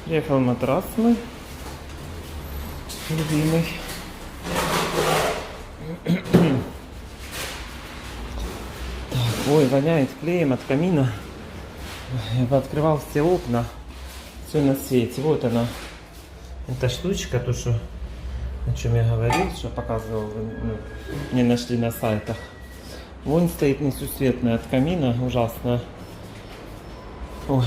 Приехал матрас мой, любимый. Так, ой, воняет клеем от камина. Я пооткрывал все окна, все на свете. Вот она, эта штучка, то, что, о чем я говорил, что показывал, не нашли на сайтах. Вон стоит несусветная от камина, ужасно. Ой.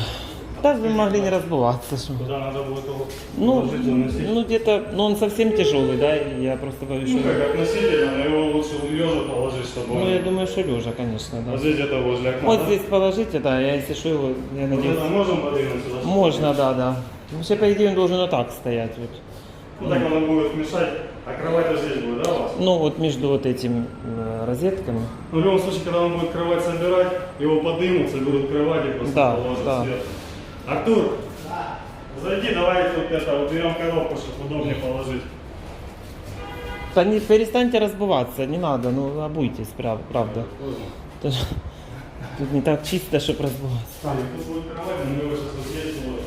Так бы могли не разбываться. Куда надо будет его положить, заносить? Ну где-то, он совсем тяжелый, да, я просто боюсь, Ну что... как носитель, но его лучше лежа положить, чтобы Ну он... я думаю, что лежа, конечно, да. Вот здесь где-то возле окна, Вот да? здесь положите, да, я если что его, я Вот надеюсь... это можем подвинуть сюда? Можно, да, да. Вообще, по идее, он должен вот так стоять. Вот. Ну так оно будет мешать, а кровать здесь будет, да, у вас? Ну вот между вот этими розетками. Ну, в любом случае, когда он будет кровать собирать, его подымут, соберут кровать и просто Да, положат да. сверху. Артур, зайди, давай тут это, уберем коробку, чтобы удобнее положить. Да не, перестаньте разбываться, не надо, ну обуйтесь, правда. Тут не так чисто, чтобы разбываться. Таня, тут будет кровать, но мы его сейчас вот здесь положим.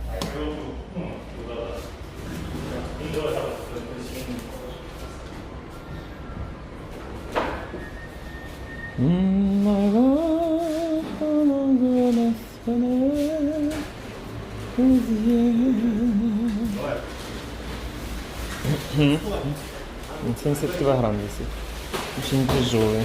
А коробку, ну, туда-да. Ну, давай так, посередине положим. Давай. 70 килограмм весит. Очень тяжелый.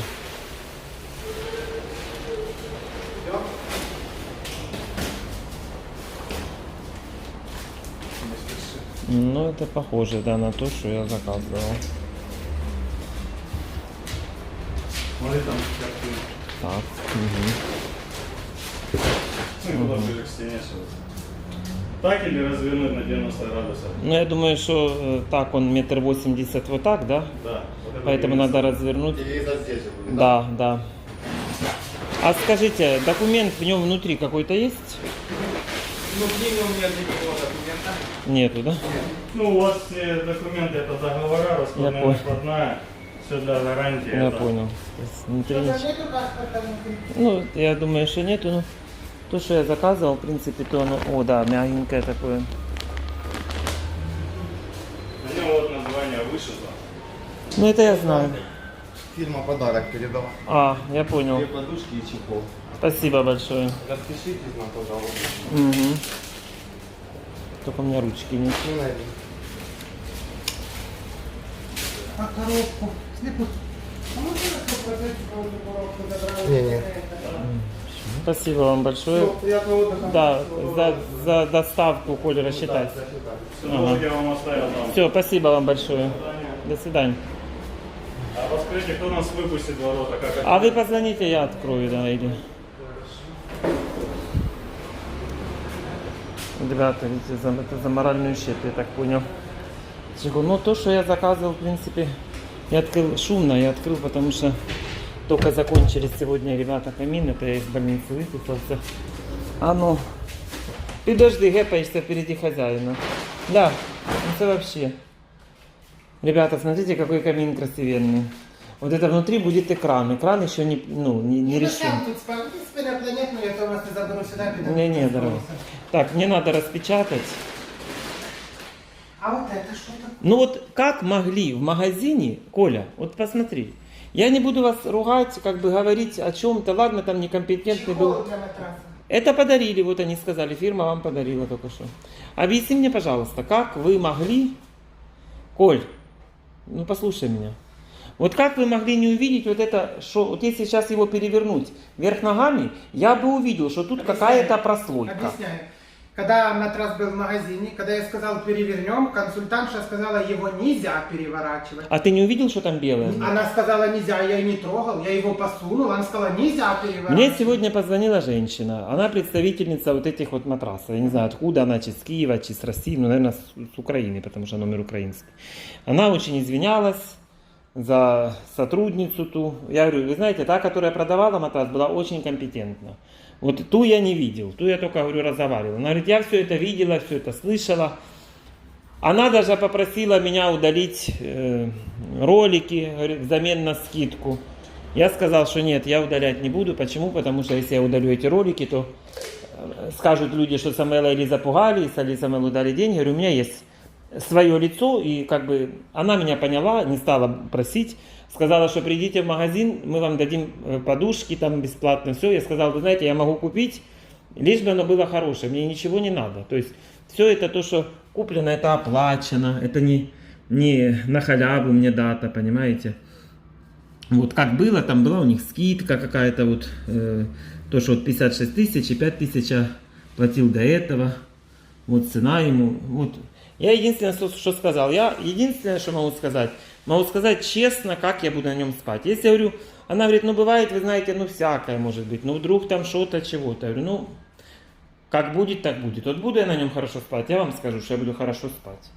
Ну, это похоже, да, на то, что я заказывал. Смотри там, как ты. Так. Ну, куда ближе к стене сейчас. Так или развернуть на 90 градусов? Ну, я думаю, что так он 1,80 м вот так, да? Да. Вот это Поэтому телевизор. надо развернуть. Телевизор здесь же будет. Да, да. А скажите, документ в нем внутри какой-то есть? Внутри у меня никакого документа. Нету, да? Ну, у вас все документы, это договора, раскладная, понял. накладная, все для гарантии. Я это. понял. То есть внутри Что-то ничего. нету паспорта внутри? Ну, я думаю, что нету. Ну, то, что я заказывал, в принципе, то оно... О, да, мягенькое такое. На нем вот название вышито. Ну, это я знаю. Фирма подарок передала. А, я понял. Две подушки и чехол. Спасибо большое. Распишитесь нам, пожалуйста. Угу. Только у меня ручки нет. Не найду. А коробку? Слепут. А можно коробку забрать? Не-не. Спасибо вам большое. Я кого-то Да, за доставку, Коля, рассчитать. Все, налоги я вам оставил там. Все, спасибо вам большое. До свидания. А вот скажите, кто нас выпустит в ворота? Как А вы позвоните, я открою, да, или... Ребята, видите, это за моральный ущерб, я так понял. Ну, то, что я заказывал, в принципе, я открыл шумно, я открыл, потому что только закончились сегодня, ребята, камин, это я из больницы выписался. А ну, подожди, гэпаешься впереди хозяина. Да, это вообще. Ребята, смотрите, какой камин красивенный. Вот это внутри будет экран. Экран еще не, не решен. Тут спать инопланетную, я то вас не заберу сюда. Не, дорогой. Так, мне надо распечатать. А вот это что такое? Ну вот как могли в магазине, Коля, вот посмотри. Я не буду вас ругать, как бы говорить о чем-то. Ладно, там некомпетентный был. Чехол для матраса. Это подарили, вот они сказали, фирма вам подарила только что. Объясни мне, пожалуйста, как вы могли, Коль, ну послушай меня. Вот как вы могли не увидеть вот это, что вот если сейчас его перевернуть вверх ногами, я бы увидел, что тут какая-то прослойка. Объясняю. Когда матрас был в магазине, когда я сказал перевернем, консультантша сказала, его нельзя переворачивать. А ты не увидел, что там белое? Она сказала нельзя, я не трогал, я его посунул, она сказала нельзя переворачивать. Мне сегодня позвонила женщина, она представительница вот этих вот матрасов. Я не знаю, откуда она, чи с Киева, чи с России, ну, наверное, с Украины, потому что номер украинский. Она очень извинялась за сотрудницу ту. Я говорю, вы знаете, та, которая продавала матрас, была очень компетентна. Вот ту я не видел, ту я только, говорю, разговаривал. Она говорит, я все это видела, все это слышала. Она даже попросила меня удалить ролики, говорит, взамен на скидку. Я сказал, что нет, я удалять не буду. Почему? Потому что если я удалю эти ролики, то скажут люди, что Самвела или запугали, или Самвелу дали деньги. Говорю, у меня есть свое лицо, и как бы она меня поняла, не стала просить. Сказала, что придите в магазин, мы вам дадим подушки там бесплатно, все. Я сказал, вы знаете, я могу купить, лишь бы оно было хорошее, мне ничего не надо. То есть все это то, что куплено, это оплачено, это не на халяву мне дата, понимаете. Вот как было, там была у них скидка какая-то, вот то, что вот 56 тысяч и 5 тысяч я платил до этого. Вот цена ему, вот. Я единственное, что сказал, единственное, что могу сказать честно, как я буду на нем спать. Если я говорю, она говорит, ну бывает, вы знаете, ну всякое может быть, ну вдруг там что-то, чего-то. Я говорю, ну, как будет, так будет. Вот буду я на нем хорошо спать, я вам скажу, что я буду хорошо спать.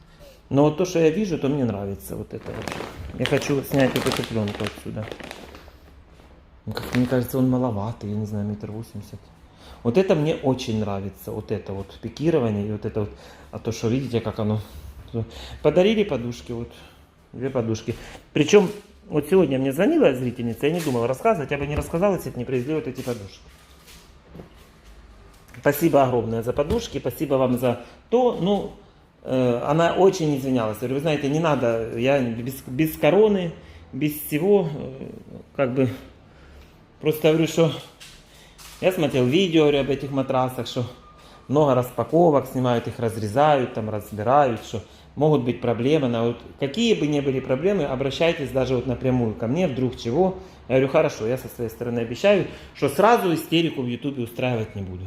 Но вот то, что я вижу, то мне нравится вот это вот. Я хочу снять вот эту пленку отсюда. Ну, как мне кажется, он маловатый, я не знаю, 1,80 м. Вот это мне очень нравится, вот это вот пикирование, и вот это вот, а то, что видите, как оно. Подарили подушки, вот, 2 подушки. Причем, вот сегодня мне звонила зрительница, я не думала рассказывать, я бы не рассказала, если бы не привезли вот эти подушки. Спасибо огромное за подушки, спасибо вам за то, ну, она очень извинялась. Я говорю, вы знаете, не надо, я без короны, без всего, как бы, просто говорю, что я смотрел видео, говорю, об этих матрасах, что много распаковок, снимают их, разрезают, там, разбирают, что могут быть проблемы. Но вот какие бы ни были проблемы, обращайтесь даже вот напрямую ко мне, вдруг чего. Я говорю, хорошо, я со своей стороны обещаю, что сразу истерику в Ютубе устраивать не буду.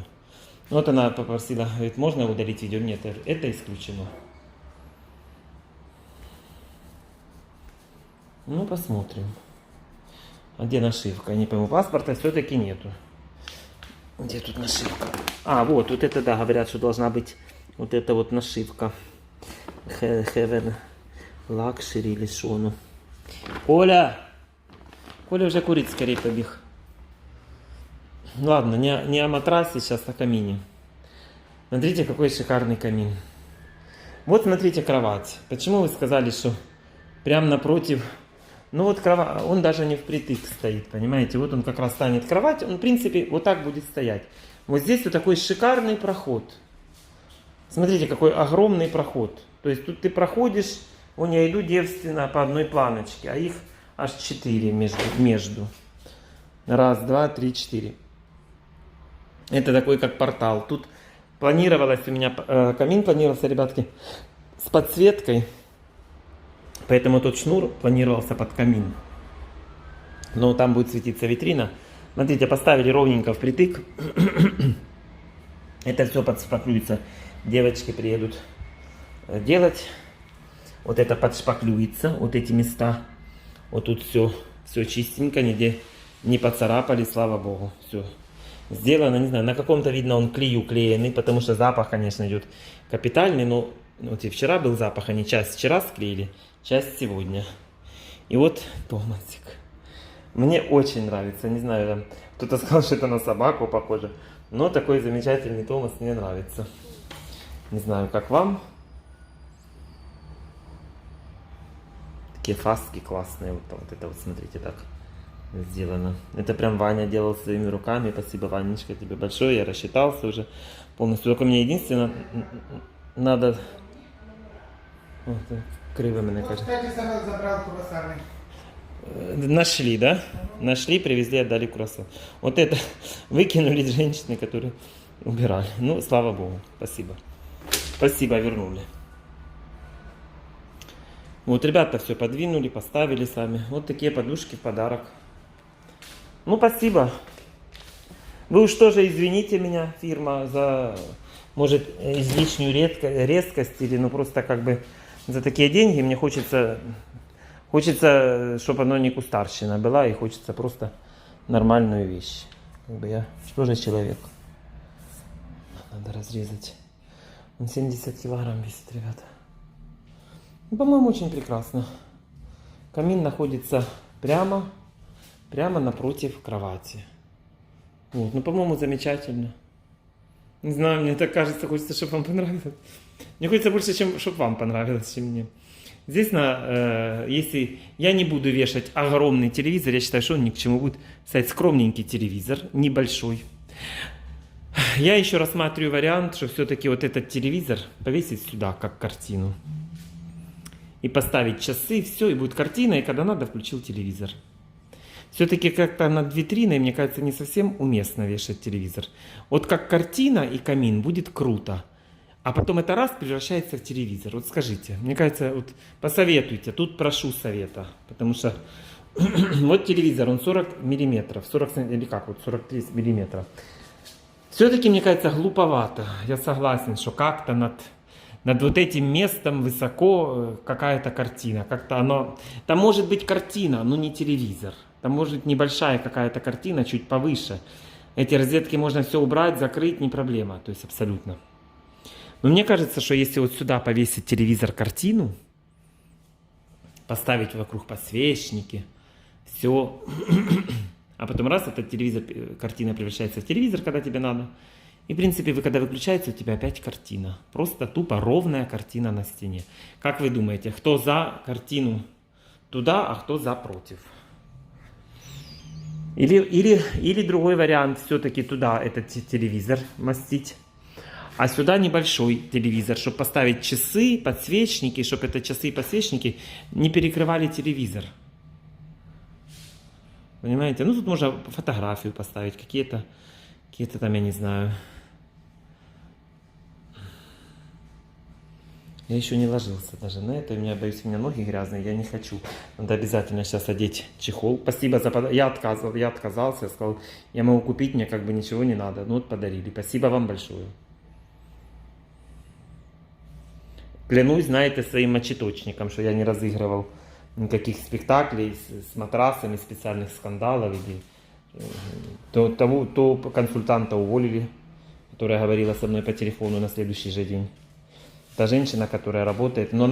Вот она попросила, говорит, можно удалить видео? Нет, это исключено. Ну, посмотрим. А где нашивка? Я не пойму, паспорта все-таки нету. Где тут нашивка? А, вот это, да, говорят, что должна быть вот эта вот нашивка. Heaven Luxury или что, ну. Коля! Коля уже курить скорее побег. Ладно, не о матрасе, сейчас о камине. Смотрите, какой шикарный камин. Вот смотрите кровать. Почему вы сказали, что прям напротив... Ну вот кровать, он даже не впритык стоит, понимаете? Вот он как раз станет кровать, он в принципе вот так будет стоять. Вот здесь вот такой шикарный проход. Смотрите, какой огромный проход. То есть тут ты проходишь, вон я иду девственно по одной планочке, а их аж 4 между. 1, 2, 3, 4. Это такой как портал. Тут планировалось у меня, камин планировался, ребятки, с подсветкой. Поэтому тот шнур планировался под камин. Но там будет светиться витрина. Смотрите, поставили ровненько впритык. Это все подшпаклюется. Девочки приедут делать. Вот это подшпаклюется. Вот эти места. Вот тут все чистенько. Нигде не поцарапали, слава богу. Все сделано. Не знаю, на каком-то видно он клею клеенный. Потому что запах, конечно, идет капитальный. Но вот и вчера был запах. Они часть вчера склеили. Часть сегодня. И вот Томасик. Мне очень нравится. Не знаю, там кто-то сказал, что это на собаку похоже. Но такой замечательный Томас мне нравится. Не знаю, как вам. Такие фаски классные. Вот это вот, смотрите, так сделано. Это прям Ваня делал своими руками. Спасибо, Ванечка, тебе большое. Я рассчитался уже полностью. Только мне единственное надо... Вот так. Криво мене каже. Кстати, Самвел забрал круассаны. Нашли, да? Нашли, привезли, отдали круассан. Вот это выкинули женщины, которые убирали. Ну, слава богу, спасибо. Спасибо, вернули. Вот ребята все подвинули, поставили сами. Вот такие подушки в подарок. Ну, спасибо. Вы уж тоже извините меня, фирма, за, может, излишнюю резкость или, ну, просто как бы... За такие деньги мне хочется, чтобы оно не кустарщина была, и хочется просто нормальную вещь. Как бы я тоже человек. Надо разрезать. Он 70 килограмм весит, ребята. Ну, по-моему, очень прекрасно. Камин находится прямо напротив кровати. Вот. Ну, по-моему, замечательно. Не знаю, мне так кажется, хочется, чтобы вам понравилось. Мне хочется больше, чтобы вам понравилось, чем мне. Здесь, если я не буду вешать огромный телевизор, я считаю, что он ни к чему будет. Кстати, скромненький телевизор, небольшой. Я еще рассматриваю вариант, что все-таки вот этот телевизор повесить сюда, как картину. И поставить часы, все, и будет картина, и когда надо, включил телевизор. Все-таки как-то над витриной, мне кажется, не совсем уместно вешать телевизор. Вот как картина и камин будет круто. А потом это раз превращается в телевизор. Вот скажите, мне кажется, вот посоветуйте, тут прошу совета. Потому что вот телевизор, он 40 миллиметров, 40 или как, вот 43 миллиметра. Все-таки, мне кажется, глуповато. Я согласен, что как-то над вот этим местом высоко какая-то картина. Как-то оно... Там может быть картина, но не телевизор. Там может быть небольшая какая-то картина, чуть повыше. Эти розетки можно все убрать, закрыть, не проблема. То есть абсолютно. Но мне кажется, что если вот сюда повесить телевизор-картину, поставить вокруг подсвечники, все... А потом раз, этот телевизор, картина превращается в телевизор, когда тебе надо. И, в принципе, вы когда выключаете, у тебя опять картина. Просто тупо ровная картина на стене. Как вы думаете, кто за картину туда, а кто за против? Или другой вариант, все-таки туда этот телевизор мастить. А сюда небольшой телевизор, чтобы поставить часы, подсвечники, чтобы это часы и подсвечники не перекрывали телевизор. Понимаете? Ну, тут можно фотографию поставить, какие-то там, я не знаю. Я еще не ложился даже на это. Я боюсь, у меня ноги грязные, я не хочу. Надо обязательно сейчас одеть чехол. Спасибо за подарок. Я отказался, я сказал, я могу купить, мне как бы ничего не надо. Ну, вот подарили. Спасибо вам большое. Клянусь, знаете, своим мочеточником, что я не разыгрывал никаких спектаклей с матрасами, специальных скандалов. То консультанта уволили, которая говорила со мной по телефону на следующий же день. Та женщина, которая работает, но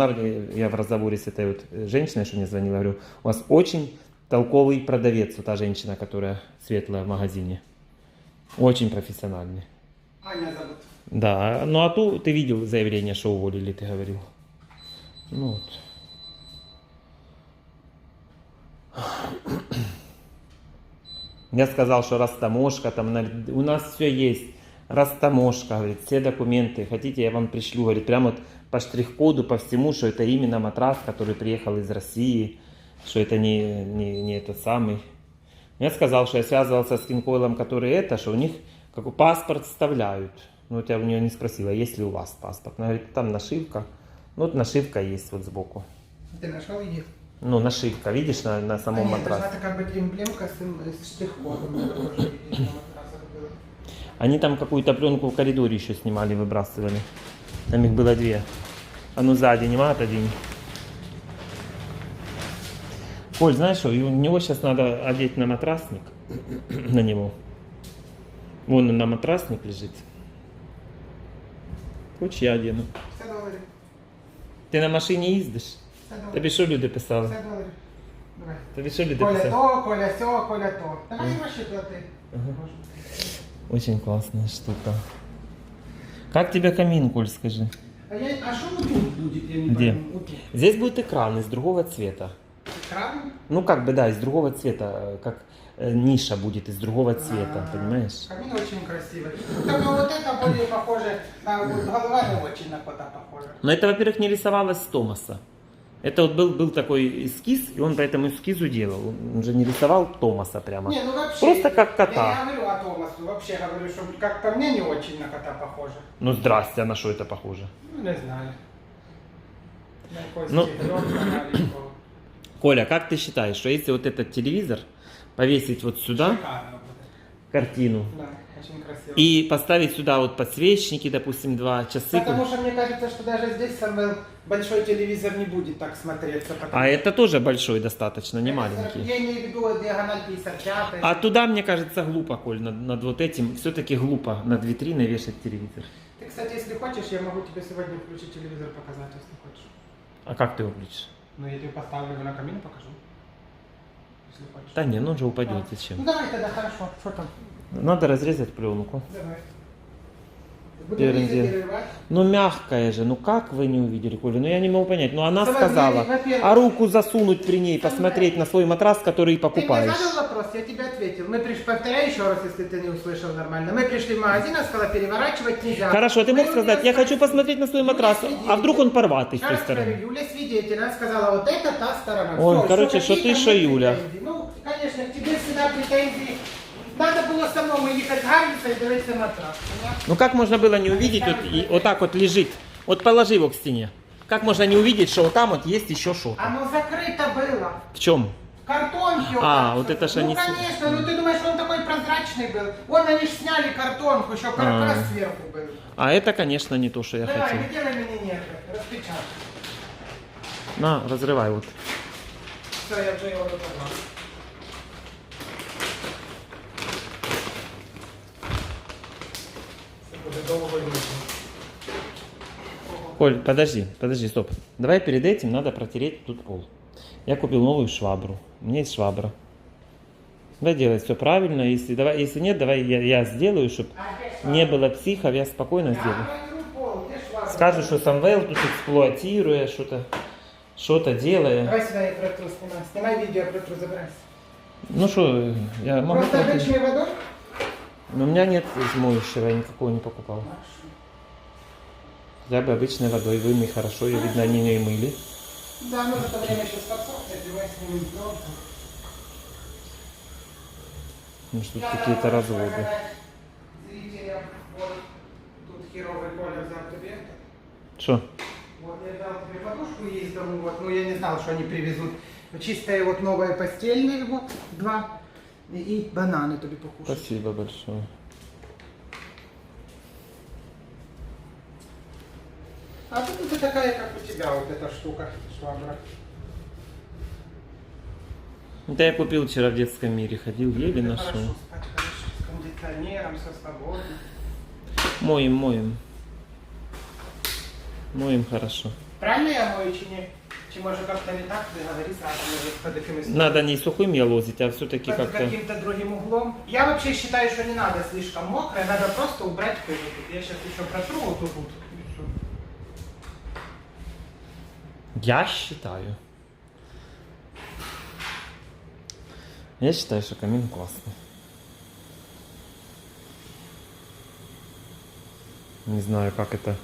я в разговоре с этой вот женщиной, что мне звонила, говорю, у вас очень толковый продавец, вот та женщина, которая светлая в магазине. Очень профессиональный. Аня зовут. Да, ну а ту ты видел заявление, что уволили, ты говорил. Ну вот. Я сказал, что растаможка, там у нас все есть. Растаможка, говорит, все документы. Хотите, я вам пришлю, говорит, прямо вот по штрих-коду, по всему, что это именно матрас, который приехал из России, что это не этот самый. Я сказал, что я связывался с Кинкойлом, который это, что у них как паспорт вставляют. Ну, вот я у нее не спросила, есть ли у вас паспорт. Она говорит, там нашивка. Ну, вот нашивка есть вот сбоку. Ты нашел ее? Ну, нашивка, видишь, на самом матрасе. Должна такая быть эмблемка с штрих-кодом. Я тоже видел, на матрасах было. Они там какую-то пленку в коридоре еще снимали, выбрасывали. Там их было две. А ну сзади, нема, отодвинь. Коль, знаешь что, у него сейчас надо одеть на матрасник. На него. Вон он на матрасник лежит. Хочешь, я одену. $50. Ти на машині їздиш? $50. Тобі що люди писали? $50. Давай. Тобі що люди Коля писали? то, Коля сьо, Коля то. Давай гроші плати. Очень классная штука. Как тебе камин, Коль, скажи? А что вот тут будет? Я не Где? пойму. Вот тут. Здесь будет экран из другого цвета. Экран? Ну, как бы, да, из другого цвета, как ниша будет из другого цвета, понимаешь? Камин очень красивый. Только вот это более похоже, вот голова не очень на кота похожа. Но это, во-первых, не рисовалось с Томаса. Это вот был такой эскиз, и он по этому эскизу делал. Он же не рисовал Томаса прямо. Не, ну вообще, Просто как кота. Я не говорю о Томасу, вообще говорю, что как по мне не очень на кота похоже. Ну, здрасте, а на что это похоже? Ну, не знаю. На какой Ну. тигрёнок, маленького. Коля, как ты считаешь, что если вот этот телевизор повесить вот сюда, Шикарно будет. картину, Да, очень красиво. и поставить сюда вот подсвечники, допустим, 2 часы. Потому что мне кажется, что даже здесь самый большой телевизор не будет так смотреться. А это тоже большой достаточно, не маленький. Я имею в виду диагональ 55. А туда, мне кажется, глупо, Коль, над вот этим. Все-таки глупо над витриной вешать телевизор. Ты, кстати, если хочешь, я могу тебе сегодня включить телевизор показать, если хочешь. А как ты его включишь? Ну, я тебе поставлю его на камин и покажу. Если хочешь. Да не, ну он же упадет, зачем? Ну, давай тогда, хорошо. Что там? Надо разрезать пленку. Давай. Будем Первым резать и делом. рвать. Ну мягкая же, ну как вы не увидели, Коля? Ну я не могу понять. Ну она Смотри, сказала, во-первых, а руку засунуть при ней, посмотреть на свой матрас, который Ты покупаешь. мне задал вопрос, я тебе ответил. Мы пришли, повторяю еще раз, если ты не услышал нормально. Мы пришли в магазин, она сказала, переворачивать нельзя. Хорошо, ты мог Мы сказать, у я нее хочу посмотреть на свой Юля матрас, свидетель. а вдруг он порватый с Еще той раз говорю, стороны. Юля свидетель, она сказала, вот это та сторона. Ой, Всё, короче, что какие ты, там что нет Юля. претензий. Ну, конечно, к тебе всегда претензии. Надо было самому ехать в Гарриса и дивитися матрас. Понятно? Ну как можно было не увидеть, вот так вот лежит, вот положи его к стене. Как можно не увидеть, что вот там вот есть еще что-то? Оно закрыто было. В чем? Картонки. А, вот вот это ж Ну, они с- конечно, ну ты думаешь, он такой прозрачный был. Вон они ж сняли картонку, еще как А. раз сверху был. А это, конечно, не то, что я Давай, хотел. не делай мне нервы, распечатай. На, разрывай вот. Все, я вже його розірвав. Це буде довго їхати. Коль, подожди, стоп. Давай перед этим надо протереть тут пол. Я купил новую швабру. У меня есть швабра. Давай делать все правильно. Если нет, давай я сделаю, чтобы не было психов, я спокойно сделаю. Я протру пол, де швабра? Скажу, что Самвел тут эксплуатируя, что-то делая. Давай сюди я протру, знімай. Знімай відео, я протру, забирайся. Ну что, я могу Просто протереть. обичною водою? Но у меня нет моющего, я никакого не покупал. Я бы обычной водой вымой хорошо, ее видно, они не мыли. Да, ну за то время сейчас подсохнет, давай снимем пленку. Может, тут какие-то разводы. Зрителям, вот тут херовый Коля взял тебе. Что? Вот я дал тебе подушку есть дому, вот, ну я не знал, что они привезут. Чистые вот новые постельные вот, 2. И бананы тебе покушать. Спасибо большое. А тут это такая, как у тебя, вот эта штука, швабра. Это я купил вчера в детском мире, ходил, еле Это нашел. хорошо спать, хорошо, с кондиционером, все свободно. Моем. Моем хорошо. Правильно я мою, чи не? Чи може как-то не так договориться, а може под якимось... Надо не сухим елозить, а все-таки под как-то... каким-то другим углом. Я вообще считаю, что не надо слишком мокрое, надо просто убрать пыль. Я сейчас еще протру вот тут. И всё. Я считаю. Я считаю, что камин классный. Не знаю, как это...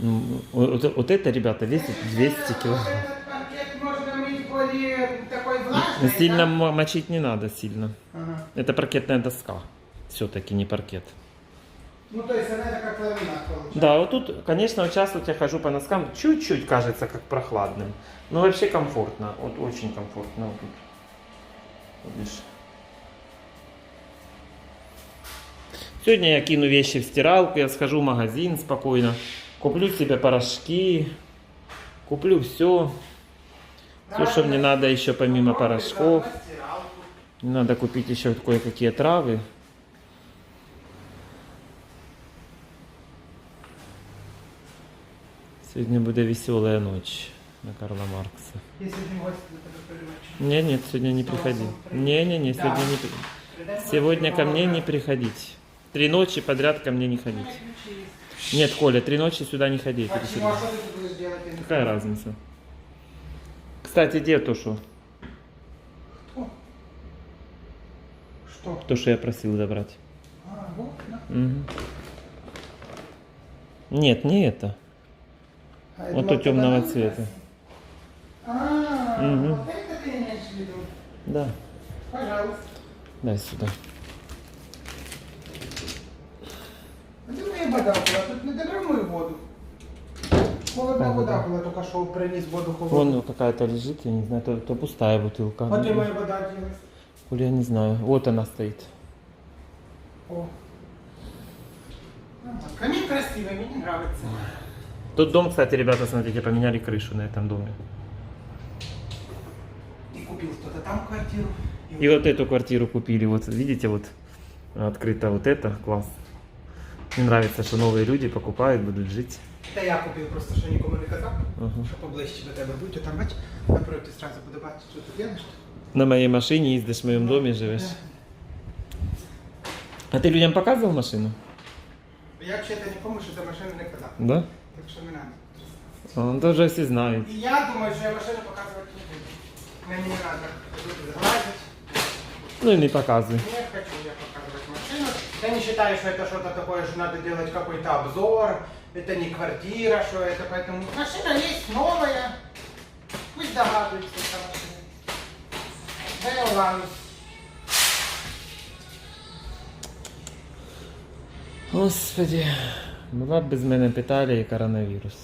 Ну, вот это, ребята, весит 200 килограмм. Вот этот паркет можно мыть более такой влажный, Сильно да? мочить не надо сильно. Ага. Это паркетная доска. Все-таки не паркет. Ну, то есть она это как ламинат получается. Да, вот тут, конечно, вот сейчас вот я хожу по носкам, чуть-чуть кажется как прохладным. Но вообще комфортно. Вот очень комфортно. Вот тут. Вот видишь. Сегодня я кину вещи в стиралку, я схожу в магазин спокойно. Куплю себе порошки. Куплю все. Все, что мне надо еще помимо порошков. На стиралку. Надо купить еще кое-какие травы. Сегодня будет веселая ночь на Карла Маркса. Если не гости, то это прилучше. Нет, сегодня не приходи. Не, Да. сегодня не сегодня ко мне не приходить. 3 ночи подряд ко мне не ходить. Нет, Коля, 3 ночи сюда не ходить. Это Почему? А серьезно. что ты тут будешь делать? Я не Какая знаю. разница? Кстати, где то, что? О. Что? То, что я просил забрать. А, вот, да. Мгм. Нет, не это. А, я Вот думал, то темного банан цвета. красивый. А, Мгм. вот это ты имеешь в виду? Да, Пожалуйста. дай сюда. Где моя вода была? Тут не добра мою воду. Холодная вода была, только что принес воду холодную. Вон какая-то лежит, я не знаю, то пустая бутылка. Вот и моя вода делась. Коля, я не знаю. Вот она стоит. О. Ага, камин красивый, мне нравится. Тот дом, кстати, ребята, смотрите, поменяли крышу на этом доме. И купил кто-то там квартиру. И вот эту квартиру купили. Вот видите, вот открыто вот это. Класс. Мне нравится, что новые люди покупают, будут жить. Та я купив просто, що нікому не казав, Ага. що поближче до тебе будь, там бач, напроти зразу буде бачити, що ти робиш. На моей машине ездишь, в моем доме живешь. А ты людям показывал машину? Я вообще-то не помню, что это машина никогда. Да? Так что не надо. Он тоже всі знають. И я думаю, что я машину показывать не буду. Мне не надо залазить. Ну і не показуй. Не хочу я показывать машину. Я не считаю, что это что-то такое, что надо делать какой-то обзор. Это не квартира, что это, поэтому машина есть новая. Пусть догадываются, что машина. Да я ладно. Господи, була б без мене Італія і коронавірус.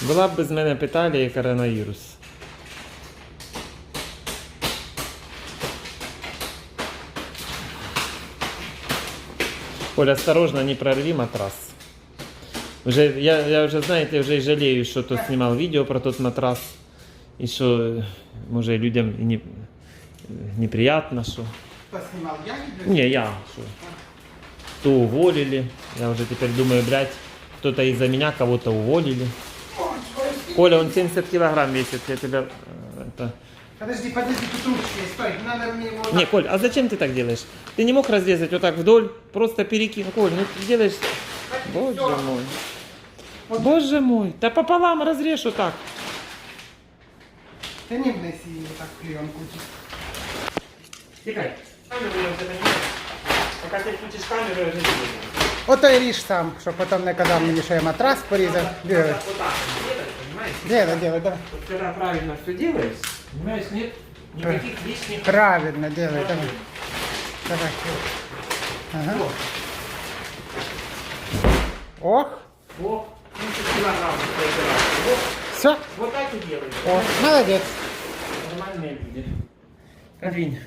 Була б без мене Італія і коронавірус. Коля, осторожно, не прорви матрас. Уже, я уже, знаете, уже и жалею, что тут снимал видео про тот матрас. И что, может, людям и неприятно, что... Кто снимал? Я не Не, я. Что? То уволили. Я уже теперь думаю, блядь, кто-то из-за меня кого-то уволили. Коля, он 70 килограмм весит, я тебя... Это... Подожди, петрушки, стой, надо мне его... Не, Коль, а зачем ты так делаешь? Ты не мог разрезать вот так вдоль, просто перекинь. Коль, ну ты делаешь... Боже мой. Боже мой. Да пополам разрежь вот так. Ты не вноси вот так пленку. Тихо. Камеру я уже понимаю. Пока ты включишь камеру, я уже не буду. Ото і ріж сам, щоб потім не казав мені, що я матрас порізав. Делай. Вот так вот делать, понимаешь? Делай, давай. Вот когда правильно все делаешь, понимаешь, нет никаких лишних... Правильно, делай, давай. Давай. Ага. Ох, О, 30 килограмм. Вот, все. вот так и делаешь. О, молодець. Нормальные люди. Подвинь.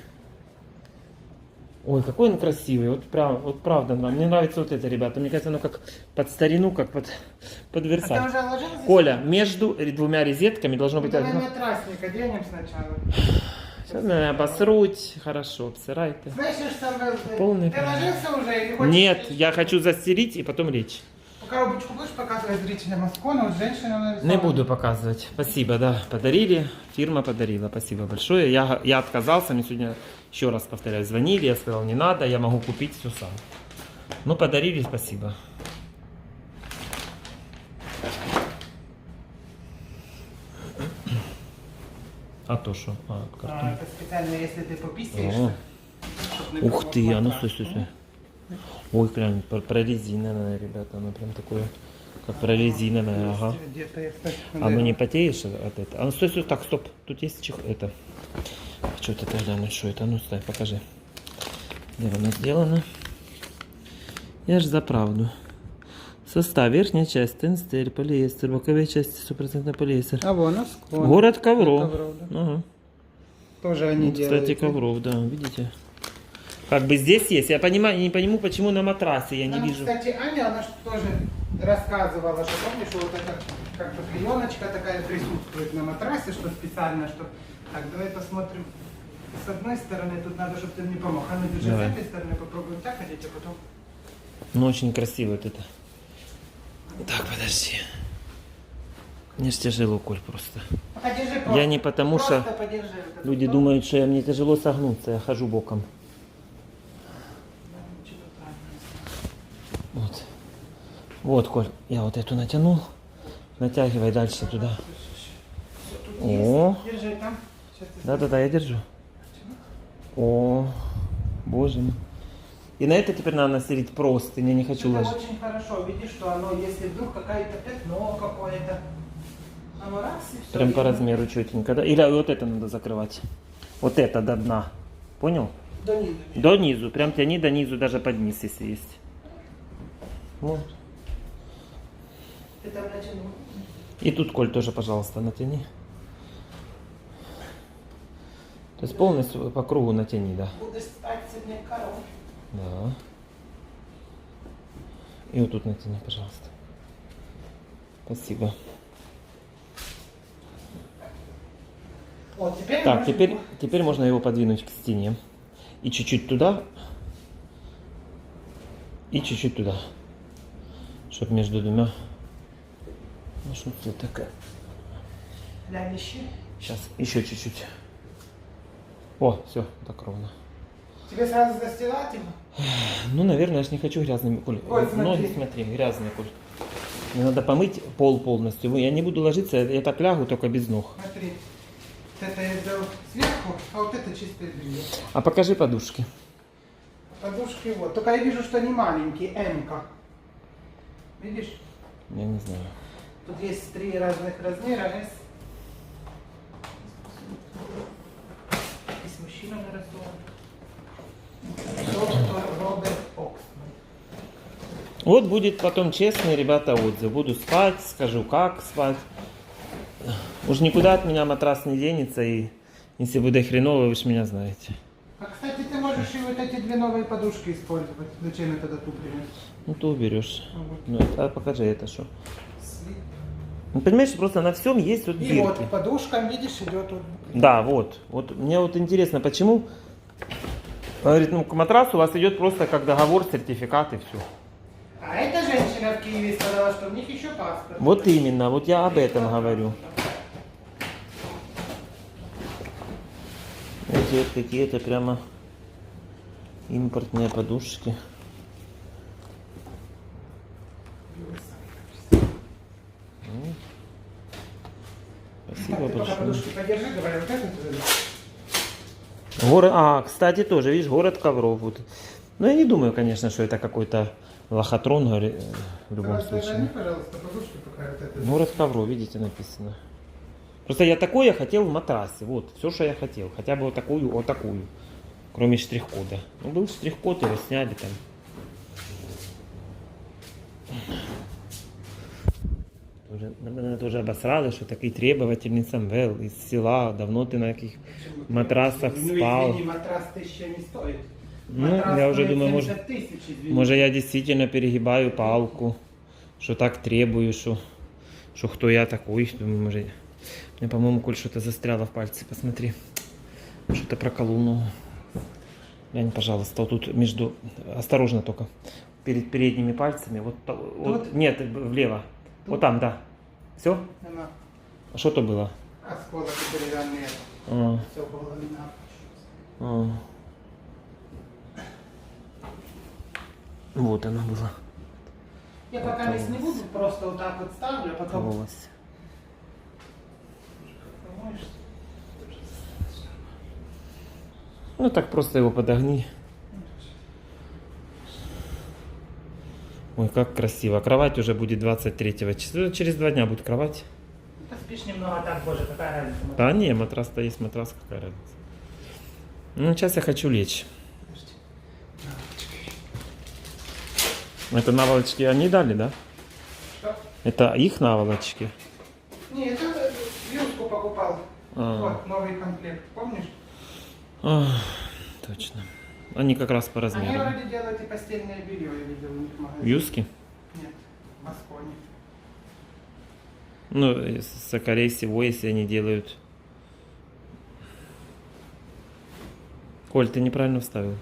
Ой, какой он красивый. Вот правда, мне нравится вот это, ребята. Мне кажется, оно как под старину, как под А ти Версаль. вже ложився? Коля, между двумя розетками должно быть Давай одно. матрасник оденем спочатку. Сейчас надо обосруть. Хорошо, обсирайте. Знаєш, що ж там... Повний Ти ложився вже или хочеш? Нет, я хочу застелить и потом лечь. Коробочку будешь показывать зрителям Аскона, вот женщина нарисовала. Не буду показывать. Спасибо, да. Подарили. Фирма подарила. Спасибо большое. Я отказался. Мне сегодня, еще раз повторяю, звонили. Я сказал, не надо, я могу купить все сам. Ну, подарили, спасибо. А то что? А, картон. Это специально, если ты пописаешь. О. чтоб не Ух ты, а ну матрас. стой, стой, стой. Ой, прям прорезиненная, ребята. Оно прям такое, как прорезиненное, ага. Где-то я, кстати, А ну не потеешь от этого? А ну стой, стой, так, стоп. Тут есть это. Хочу вот это глянуть, что это. Ну стой, покажи. Где оно сделано? Я ж за правду. Состав. Верхняя часть тенстель, полиэстер, боковые части 100% полиэстер. А вон Аскон. Город ковров. Ковров, да. Ага. Тоже они Вот, делают. кстати, ковров, да, видите? Как бы здесь есть. Я понимаю, не пойму, почему на матрасе я не Там, вижу. кстати, Аня, она же тоже рассказывала, что помнишь, что вот эта как бы клееночка такая присутствует на матрасе, что специально, что... Так, давай посмотрим. С одной стороны, тут надо, чтобы ты мне помог. А ну, держи Давай. с этой стороны, попробуем так ходить, а потом... Ну, очень красиво вот это. Так, подожди. Мне ж тяжело, Коль, просто. Подержи просто. Я не потому, Просто что подержи вот этот люди стол. думают, что мне тяжело согнуться, я хожу боком. Да, ничего правильно. Вот. Вот, Коль, я вот эту натянул. Натягивай дальше туда. Всё, тут О. есть. Держи там. Сейчас ты... Да-да-да, я держу. О, боже мой. И на это теперь надо настелить простынь, я не хочу Это ложить. очень хорошо. Видишь, что оно, если вдруг какое-то пятно какое-то, оно раз и все. Прям по размеру четенько, да? Или вот это надо закрывать. Вот это до дна. Понял? До низу. До низу. Прям тяни до низу, даже под низ, если есть. Вот. Ты там натянул. И тут, Коль, тоже, пожалуйста, натяни. То есть полностью по кругу натяни, да. Будешь спать сегодня коров. Да. И вот тут натяни, пожалуйста. Спасибо. Вот, теперь Так, можем- теперь можно его подвинуть к стене. И чуть-чуть туда. И чуть-чуть туда. Чтоб между двумя. Ну что тут такая. Для вещей. Сейчас, еще чуть-чуть. О, все, так ровно. Тебе сразу застилать его? Ну, наверное, я ж не хочу грязными, Коль. Ой, смотри. Ноги, смотри, грязные, Коль. Мне надо помыть пол полностью. Я не буду ложиться, я так лягу, только без ног. Смотри. Вот это я взял сверху, а вот это чистое белье. А покажи подушки. Подушки вот. Только я вижу, что они маленькие, М-ка. Видишь? Я не знаю. Тут есть 3 разных размера. S. Есть мужчина нарисован. Доктор Роберт Оксман. Вот будет потом честный, ребята, отзыв. Буду спать, скажу, как спать. Уж никуда от меня матрас не денется, и если будет хреново, вы же меня знаете. А, кстати, ты можешь и вот эти 2 новые подушки использовать. Зачем это ту принес? Ну, ты уберешь. Вот. Ну, а покажи это что. Слип. Ну, понимаешь, просто на всем есть вот И дырки. вот подушка, видишь, идет вот. Да, вот. Вот мне вот интересно, почему. Говорит, ну, к матрасу у вас идет просто как договор, сертификат и все. А эта женщина в Киеве сказала, что у них еще паспорт. Вот именно, вот я об этом говорю. Эти вот какие-то прямо импортные подушки. Спасибо Так, ты пока большое. подушки подержи, говорю, вот это ты. Город, кстати, тоже, видишь, город ковров. Вот. Ну, я не думаю, конечно, что это какой-то лохотрон, в любом Разверни, случае. пожалуйста, подушки пока вот это. Город ковров, видите, написано. Просто я такое хотел в матрасе. Вот, все, что я хотел. Хотя бы вот такую. Кроме штрих-кода. Ну, был штрих-код, его сняли там. Наверное, тоже обосрали, что такой требовательный Самвел из села. Давно ты на каких матрасах Ну, спал. извини, матрас 1000 не стоит. Ну, Матрас я уже стоит думаю, 70 000, извини. Может, я действительно перегибаю палку, что так требую, что кто я такой. Думаю, может, мне, по-моему, Коль, что-то застряло в пальце, посмотри. Что-то проколол ногу. Глянь, пожалуйста, вот тут между... Осторожно только. Перед передними пальцами. Вот, Тут? нет, влево. Тут? Вот там, да. Все? Она А что то было? осколок деревянный. А, Все было ламинат. а. Вот она была. Я пока не буду, просто вот так вот ставлю, а потом... Кололась. Помоешься? Ну так просто его подогни. Ой, как красиво. Кровать уже будет 23 числа. Через 2 дня будет кровать. Ты спишь немного так, боже, какая разница. Да не, матрас-то есть матрас, какая разница. Ну, сейчас я хочу лечь. Подожди. Это наволочки они дали, да? Что? Это их наволочки. Не, это юбку покупал. А. Вот, новый комплект, помнишь? Ах, точно. Они как раз по Они размеру. вроде делают и постельное белье, я видел у них в магазине. Юски? Нет, в Масконе. Ну, скорее всего, если они делают... Коль, ты неправильно вставил.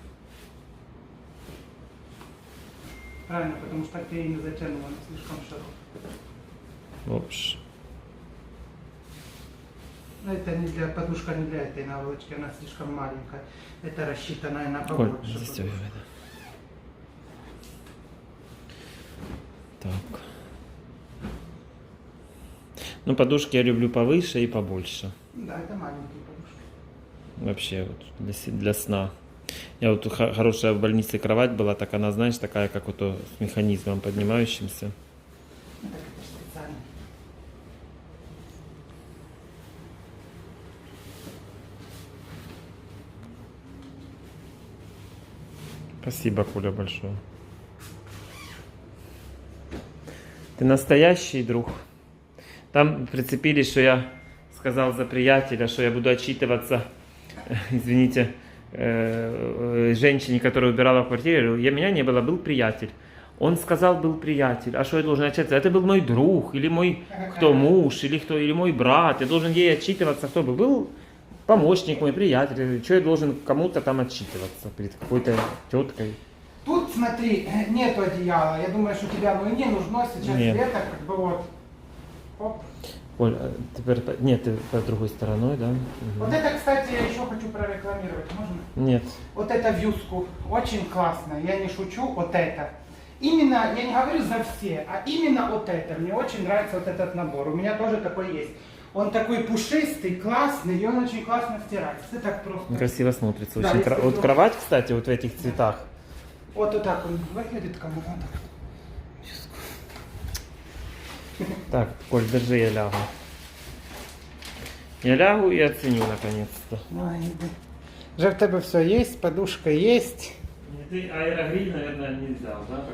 Правильно, потому что ты не затянул, он слишком широкий. Вообще. Но это не для подушка, не для этой наволочки, она слишком маленькая. Это рассчитанная на Коль, побольше. застегивай, да. Так. Ну, подушки я люблю повыше и побольше. Да, это маленькие подушки. Вообще, вот, для сна. Я вот хорошая в больнице кровать была, так она, знаешь, такая, как вот с механизмом поднимающимся. Ну, так это специально. Спасибо, Коля, большое. Ты настоящий друг. Там прицепились, что я сказал за приятеля, что я буду отчитываться, извините, женщине, которая убирала в квартире. Меня не было, был приятель. Он сказал, был приятель. А что я должен отчитываться? Это был мой друг, или мой муж, или мой брат. Я должен ей отчитываться, кто бы был. Помощник мой, приятель. Что я должен кому-то там отчитываться перед какой-то теткой? Тут, смотри, нету одеяла. Я думаю, что тебя оно и не нужно сейчас Нет. лето, как бы вот. Оп. Оль, а теперь... Нет, ты по другой стороной, да? Вот Мгм. это, кстати, я еще хочу прорекламировать, можно? Нет. Вот эта вьюзку очень классно, я не шучу, вот это. Именно, я не говорю за все, а именно вот это. Мне очень нравится вот этот набор. У меня тоже такой есть. Он такой пушистый, классный, и он очень классно стирается. Это так просто. Красиво смотрится. Да, Очень если Вот вдруг- кровать, кстати, вот в этих цветах. Вот так он выглядит, кому надо. Так, Коль, держи, я лягу. Я лягу и оценю наконец-то. Ой, да. Вже в тебе все есть, подушка есть. Ты аэрогриль, наверное, не взял, да?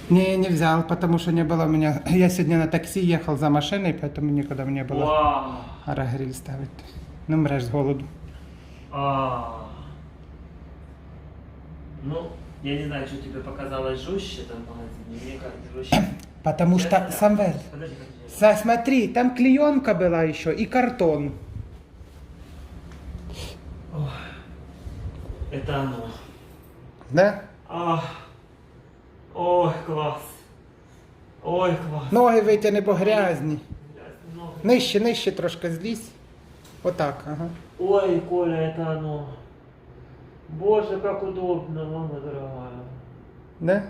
Не, не взял, потому что не было у меня. Я сегодня на такси ехал за машиной, поэтому никогда мне было Вау! аэрогриль ставить. Ну, мреш з голоду. Ну, я не знаю, что тебе показалось жестче там в магазине. Мне кажется, жестче. Потому что, Самвель, Подожди, подожди. смотри, там клеенка была еще и картон. Это оно. Да? Ой, класс. Ой, класс. Ноги витягни, бо грязні. Ну, Нижче, нижче трошки злізь. Отак, ага. ой, Коля, это оно. Боже, как удобно, мама дорогая. Да?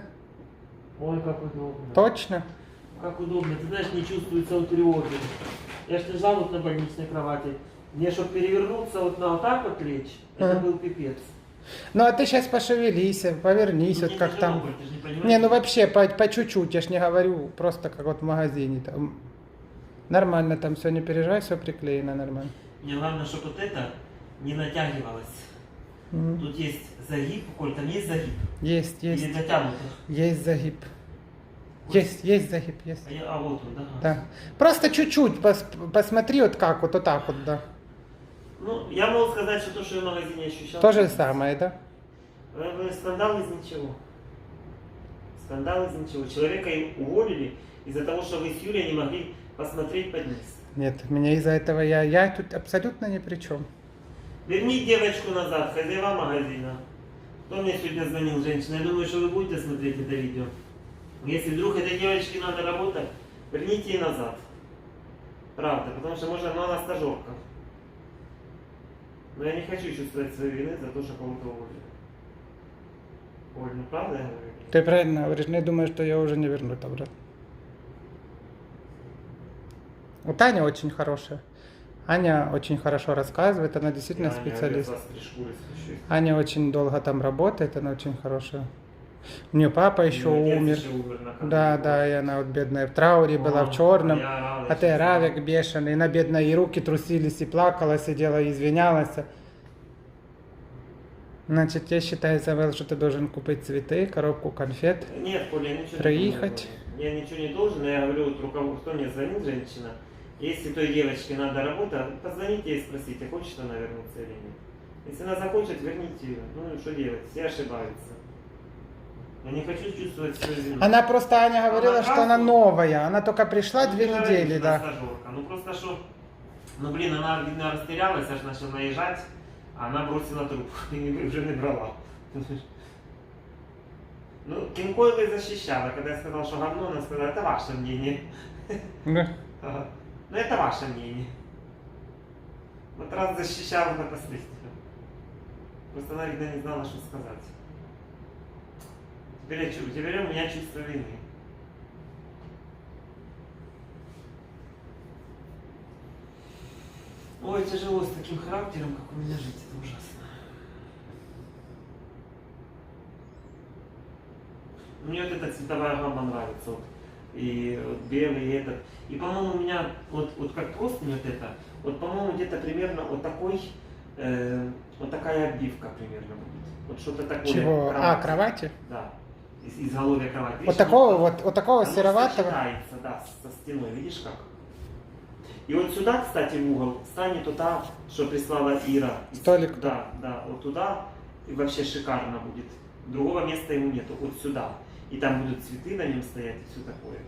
Ой, как удобно. Точно? Как удобно. Ты знаешь, не чувствуется тревоги. Я ж лежал вот на больничной кровати. Мне, чтобы перевернуться вот на вот так вот лечь, это Ага. был пипец. Ну а ты сейчас пошевелись, повернись, вот Мне как тяжело, там. Коль, ты ж не понимаешь? Не, ну вообще по чуть-чуть, я ж не говорю, просто как вот в магазине. Там. Нормально там все, не переживай, все приклеено нормально. Мне главное, чтобы вот это не натягивалось. Мгм. Тут есть загиб, Коль, там есть загиб? Есть, Или есть, натянуто? есть загиб. Есть загиб, есть. Вот он, да? Да. Просто чуть-чуть посмотри вот как, вот так вот, да. Ну, я могу сказать, что то, что я в магазине ощущал. То же самое, да? Скандал из ничего. Скандал из ничего. Человека уволили из-за того, что вы с Юлей не могли посмотреть под низ. Нет, меня из-за этого я тут абсолютно ни при чем. Верни девочку назад, хозяева магазина. Кто мне сегодня звонил, женщина? Я думаю, что вы будете смотреть это видео. Если вдруг этой девочке надо работать, верните ее назад. Правда, потому что, может, она стажерка. Но я не хочу чувствовать своей вины за то, что кого-то уволили. Оль, ну правда я говорю? Ты правильно говоришь, не думаю, что я уже не верну это обратно. Вот Аня очень хорошая. Аня очень хорошо рассказывает, она действительно Я специалист. вас при шкуре спущусь. Аня очень долго там работает, она очень хорошая. У нее папа еще Ну, отец умер. еще умер на камере. Да, да, и она вот бедная в трауре была, в черном. Я орала, А ты я Равик бешеный, и на бедной и руки трусились, и плакала, сидела, и извинялась. Значит, я считаю, Савел, что ты должен купить цветы, коробку конфет. Нет, Коля, я ничего Проехать. не должен. Я ничего не должен, но я говорю, вот руководство, кто мне звонит, женщина, если той девочке надо работать, позвоните ей и спросите, хочет она вернуться или нет. Если она захочет, верните ее. Ну и что делать, все ошибаются. Я не хочу чувствовать свою вину. Она просто, Аня говорила, Она что она красная. новая, она только пришла Ну, 2 не говори, недели, что она да. стажерка. Ну просто что, ну блин, она, видно, растерялась, аж начала наезжать, а она бросила трубку и уже не брала. Ну, Кинкойло и защищала. Когда я сказал, что говно, она сказала, это ваше мнение. Да. Ага. Ну, это ваше мнение. Вот раз защищала до последнего. Просто она, видно, не знала, что сказать. Теперь у меня чувство вины. Ой, тяжело с таким характером, как у меня жить, это ужасно. Мне вот эта цветовая гамма нравится. Вот. И вот белый, и этот. И, по-моему, у меня, вот как простынь вот это, вот, по-моему, где-то примерно вот такой, вот такая обивка примерно будет. Вот что-то такое. Чего? Кровать. Кровати? Да. Из изголовья кровати. Вот Видишь, такого, оно- вот такого оно сероватого. сочетается, да, со стеной, видишь как? И вот сюда, кстати, в угол станет туда, что прислала Ира. Столик. Да, да, вот туда, и вообще шикарно будет. Другого места ему нету, вот сюда. И там будут цветы на нем стоять и все такое.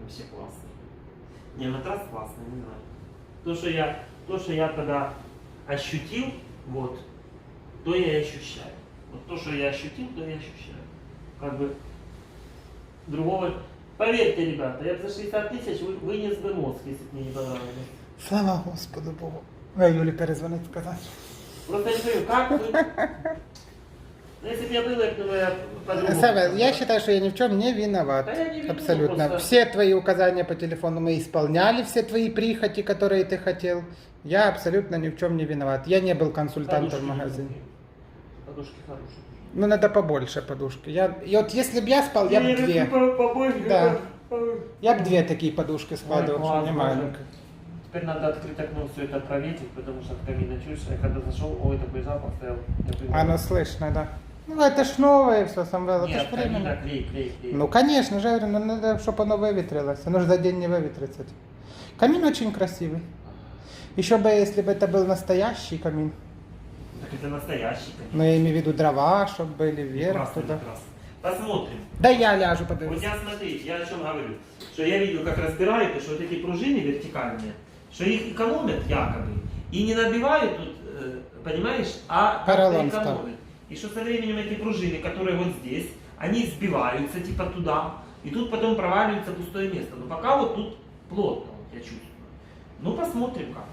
Вообще классно. Не, матрас классный, не знаю. То, что я тогда ощутил, вот, то я и ощущаю. Вот то, что я ощутил, то я ощущаю. Как бы другого Поверьте, ребята, я бы за 60 тысяч вынес бы мозг, если бы мне не понравилось. Слава Господу Богу. Ой, Юлі перезвонить сказати. Просто я говорю, как вы... Ну, если бы я был, я бы, наверное, по-другому. Савел, я считаю, что я ни в чем не виноват. Да я не виноват, Абсолютно. просто- Все твои указания по телефону мы исполняли, все твои прихоти, которые ты хотел. Я абсолютно ни в чем не виноват. Я не был консультантом в магазине. Подушки хорошие. Ну, надо побольше подушки. И вот если бы я спал, я бы две. Побольше. Да. Я бы две такие подушки складывал, чтобы не маленькие. Теперь надо открыть окно, все это проветрить, потому что от камина чуешь. Я когда зашел, ой, такой запах стоял. Я понимаю. Оно слышно, да. Ну, это ж новое все, Самвел, это ж Нет, камина, временно. клей. Ну, конечно же, я говорю, ну, надо, чтобы оно выветрилось. Оно же за день не выветрится. Камин очень красивый. Еще бы, если бы это был настоящий камин. Так это настоящий, конечно. Но я имею в виду дрова, чтобы были вверх Прекрасно, туда. прекрасно. Посмотрим. Да я ляжу, Вот подивлюсь. я смотри, я о чем говорю. Что я видел, как разбирают, и что вот эти пружины вертикальные, что их экономят якобы. И не набивают тут, понимаешь, а как-то Поролон экономят. И что со временем эти пружины, которые вот здесь, они сбиваются типа туда, и тут потом проваливается пустое место. Но пока вот тут плотно, вот я чувствую. Ну посмотрим как.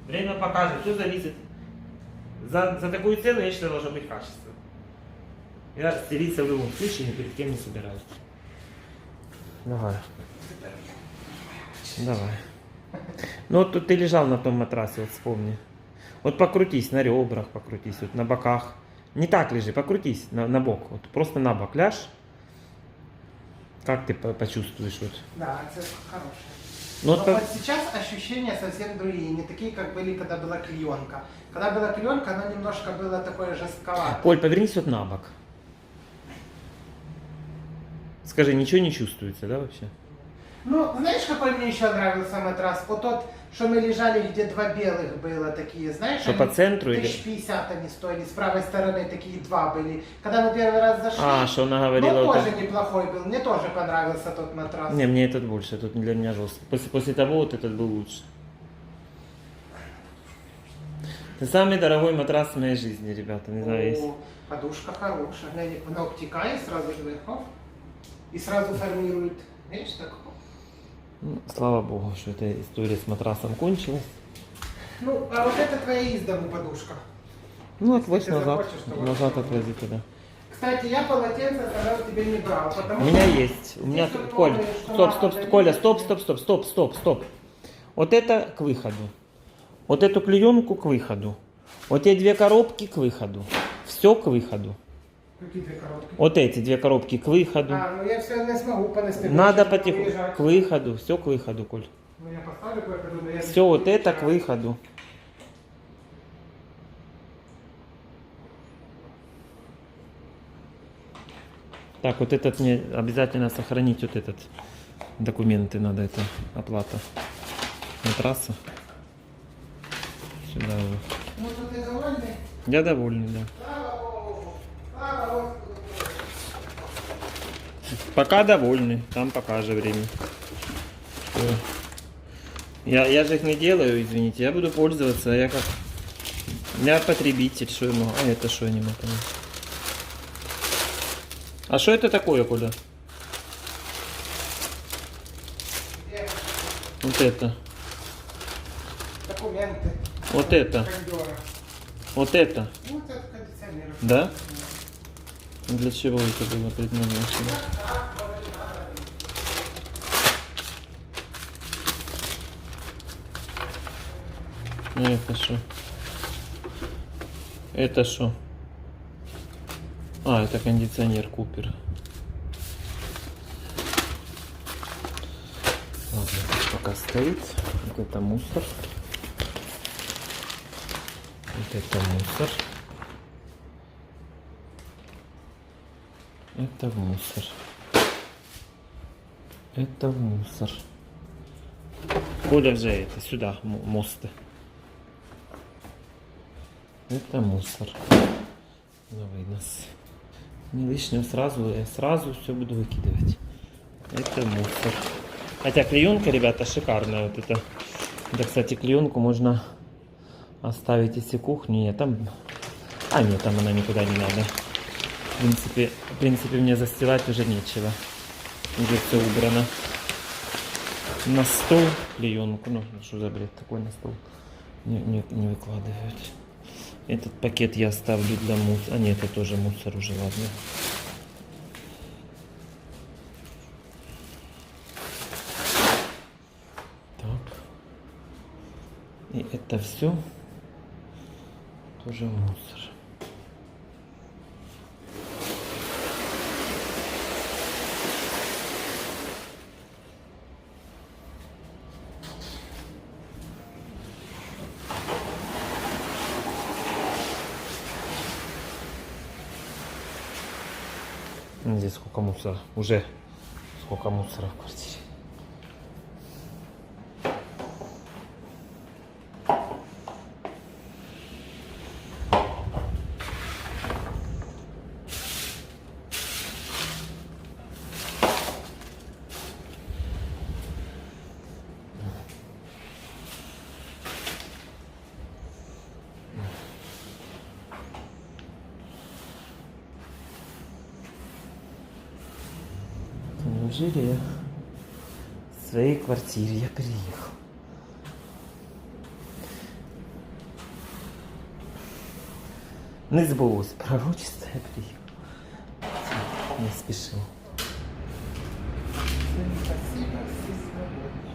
Время покажет, все зависит. За такую цену, я считаю, должно быть качество. Я стелиться в любом случае ни перед кем не собираюсь. Давай. Давай. Ну вот тут ты лежал на том матрасе, вот вспомни. Вот покрутись на ребрах, покрутись, вот на боках. Не так лежи, покрутись на бок. Вот просто на бок ляжь. Как ты почувствуешь? Вот? Да, это хорошее. Ну, Но вот вот сейчас ощущения совсем другие, не такие, как были, когда была клеенка. Когда была клеенка, оно немножко было такое жестковатое. Оль, повернись вот на бок. Скажи, ничего не чувствуется, да, вообще? Ну, знаешь, какой мне еще нравился матрас? Вот тот, что мы лежали, где два белых было такие, знаешь? Что, они по центру или- 1050 они стоили, с правой стороны такие два были. Когда мы первый раз зашли, А, что она говорила... ну, вот тоже это- неплохой был, мне тоже понравился тот матрас. Не, мне этот больше, тут для меня жестко. После того вот этот был лучше. Это самый дорогой матрас в моей жизни, ребята, не знаю, есть. О, подушка хорошая, глянь, она обтекает сразу сверху и сразу формирует, видишь, так. Ну, слава богу, что эта история с матрасом кончилась. Ну, а вот это твоя из дому подушка. Ну, Если отвозь ты назад, захочешь, то назад вот. отвози туда. Кстати, я полотенце тогда тебе не брал, потому У меня что есть, у меня, здесь вот Коль, новые, что стоп, надо Коля, залить. стоп. Вот это к выходу. Вот эту клеенку к выходу. Вот эти две коробки к выходу. Все к выходу. Какие две коробки? Вот эти две коробки к выходу. А, ну я все не смогу понести. Надо потому что потихоньку. уезжать. К выходу, все к выходу, Коль. Ну я поставлю к выходу, но я Все вот это к выходу. Так, вот этот мне обязательно сохранить, вот этот документы надо, это оплата матраса. Сюда его. Ну что, ты довольный? Я довольный, да. Слава Богу! Слава Господу! Пока довольный, там покажет время. Что? Я же их не делаю, извините, я буду пользоваться, я как... Я потребитель, что ему... А это что, я не могу понять. А что это такое, Коля? Где Вот это. документы? Вот это. Кондера. Вот это. Ну, это кондиционер. Да? Для чего это было предназначено? Это что? Это что? А, это кондиционер Купер. Ладно, пусть пока стоит. Вот это мусор. Вот это мусор. Это в мусор. Это в мусор. Коля вже это сюда, мосты. Это мусор. Давай нас. Не лишнего сразу, я сразу все буду выкидывать. Это мусор. Хотя клеенка, ребята, шикарная. Вот это. Это, кстати, клеенку можно оставить, если кухню. Нет, там... А, нет, там она никуда не надо. В принципе, мне застилать уже нечего. Уже все убрано. На стол клеенку. Ну, что за бред такой на стол? Не выкладывают. Этот пакет я оставлю для мусора. А нет, это тоже мусор уже, ладно. Так. И это все тоже мусор. Здесь сколько мусора. Уже сколько мусора в квартире. Неужели я в своей квартире я переехал? Не сбылось пророчество, я приехал. Не спешил. Спасибо, все свободны.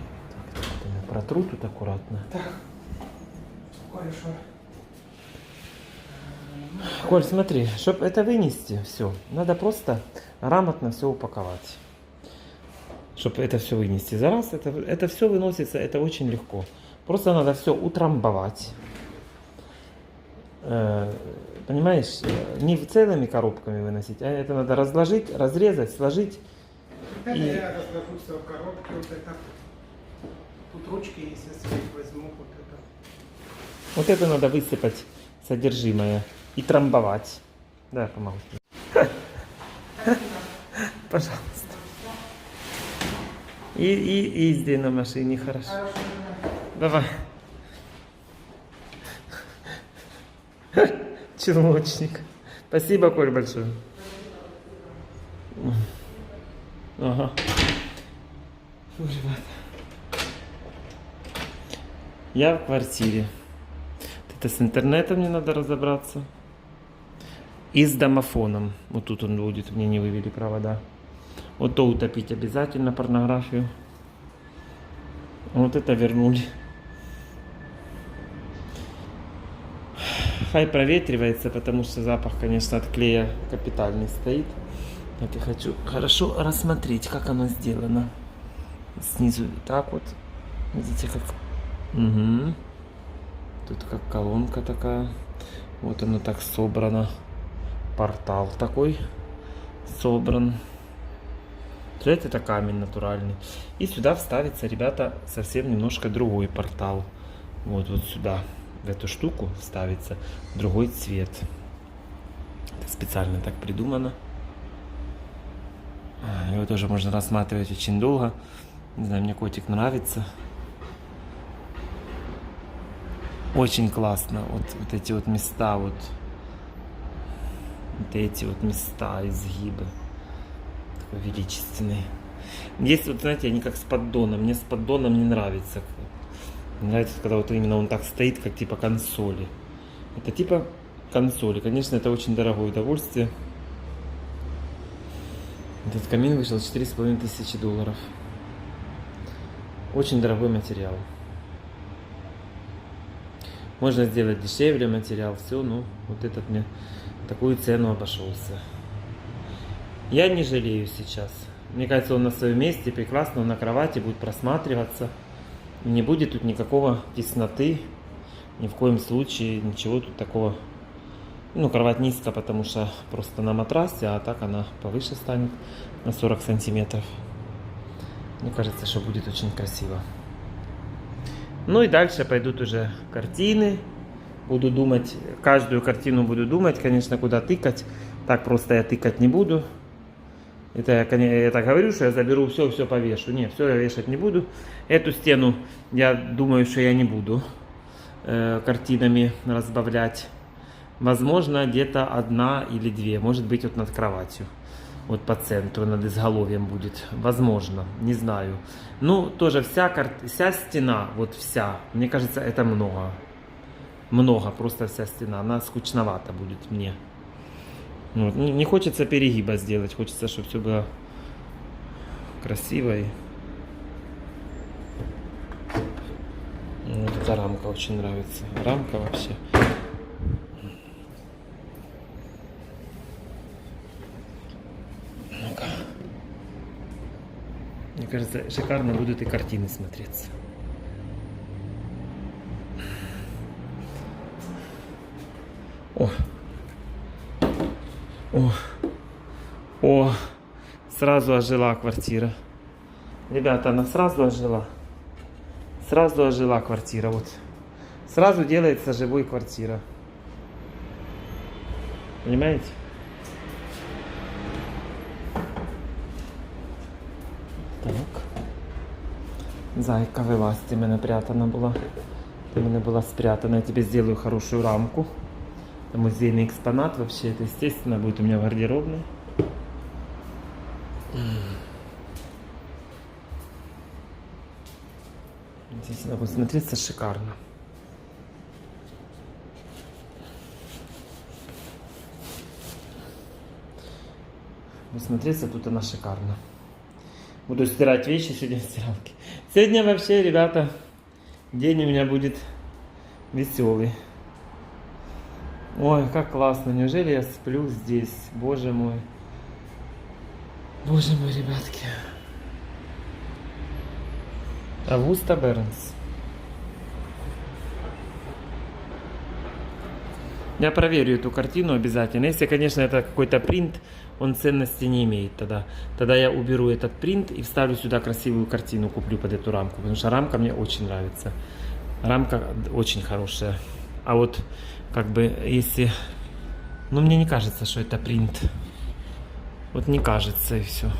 Так, я протру тут аккуратно. Так, кое-что. Коль, смотри, чтобы это вынести все, надо просто грамотно все упаковать. Чтобы это все вынести за раз, это все выносится, это очень легко. Просто надо все утрамбовать. Понимаешь, не целыми коробками выносить, а это надо разложить, разрезать, сложить. Да, я разложу все в коробке, вот это. Тут ручки, если свои возьму, вот это. Вот это надо высыпать содержимое и трамбовать. Да, помогу. Пожалуйста. И езди на машине, хорошо. Давай. Челночник. Спасибо, Коль, большое. Ага. Фу, ребята. Я в квартире. Это с интернетом мне надо разобраться. И с домофоном. Вот тут он будет, мне не вывели провода. Вот то утопить обязательно, порнографию. Вот это вернули. Хай проветривается, потому что запах, конечно, от клея капитальный стоит. Так я хочу хорошо рассмотреть, как оно сделано. Снизу так вот. Видите, как... Угу. Тут как колонка такая. Вот оно так собрано. Портал такой собран. Это камень натуральный. И сюда вставится, ребята, совсем немножко другой портал. Вот сюда, в эту штуку вставится другой цвет. Это специально так придумано. Его тоже можно рассматривать очень долго. Не знаю, мне котик нравится. Очень классно. Вот эти вот места, вот эти вот места, изгибы. Такой величественный. Здесь вот, знаете, они как с поддоном. Мне с поддоном не нравится. Мне нравится, когда вот именно он так стоит, как типа консоли. Это типа консоли. Конечно, это очень дорогое удовольствие. Этот камин вышел $4500. Очень дорогой материал. Можно сделать дешевле материал, все, но вот этот мне такую цену обошелся. Я не жалею сейчас. Мне кажется, он на своем месте прекрасно, он на кровати будет просматриваться. Не будет тут никакого тесноты. Ни в коем случае ничего тут такого. Ну, кровать низко, потому что просто на матрасе, а так она повыше станет на 40 сантиметров. Мне кажется, что будет очень красиво. Ну и дальше пойдут уже картины. Буду думать, каждую картину буду думать, конечно, куда тыкать. Так просто я тыкать не буду. Это я так говорю, что я заберу все повешу. Нет, все я вешать не буду. Эту стену, я думаю, что я не буду картинами разбавлять. Возможно, где-то одна или две. Может быть, вот над кроватью. Вот по центру, над изголовьем будет. Возможно, не знаю. Ну, тоже вся стена, вот вся. Мне кажется, это много. Много, просто вся стена. Она скучновата будет мне. Вот. Не хочется перегиба сделать. Хочется, чтобы все было красиво. Вот эта рамка очень нравится. Рамка вообще. Ну-ка. Мне кажется, шикарно будут и картины смотреться. О! О! О! Сразу ожила квартира. Ребята, она сразу ожила. Сразу ожила квартира. Вот. Сразу делается живой квартира. Понимаете? Так. Зайка, вилазь, ти мене прятана була. Ти мене була спрятана. Я тебе сделаю хорошую рамку. Это музейный экспонат вообще. Это, естественно, будет у меня в гардеробной. Здесь она будет смотреться шикарно. Будет смотреться тут она шикарно. Буду стирать вещи сегодня в стиралке. Сегодня вообще, ребята, день у меня будет веселый. Ой, как классно. Неужели я сплю здесь? Боже мой. Боже мой, ребятки. Августа Бернс. Я проверю эту картину обязательно. Если, конечно, это какой-то принт, он ценности не имеет тогда. Тогда я уберу этот принт и вставлю сюда красивую картину, куплю под эту рамку. Потому что рамка мне очень нравится. Рамка очень хорошая. А вот, как бы, если... Ну, мне не кажется, что это принт. Вот не кажется, и все.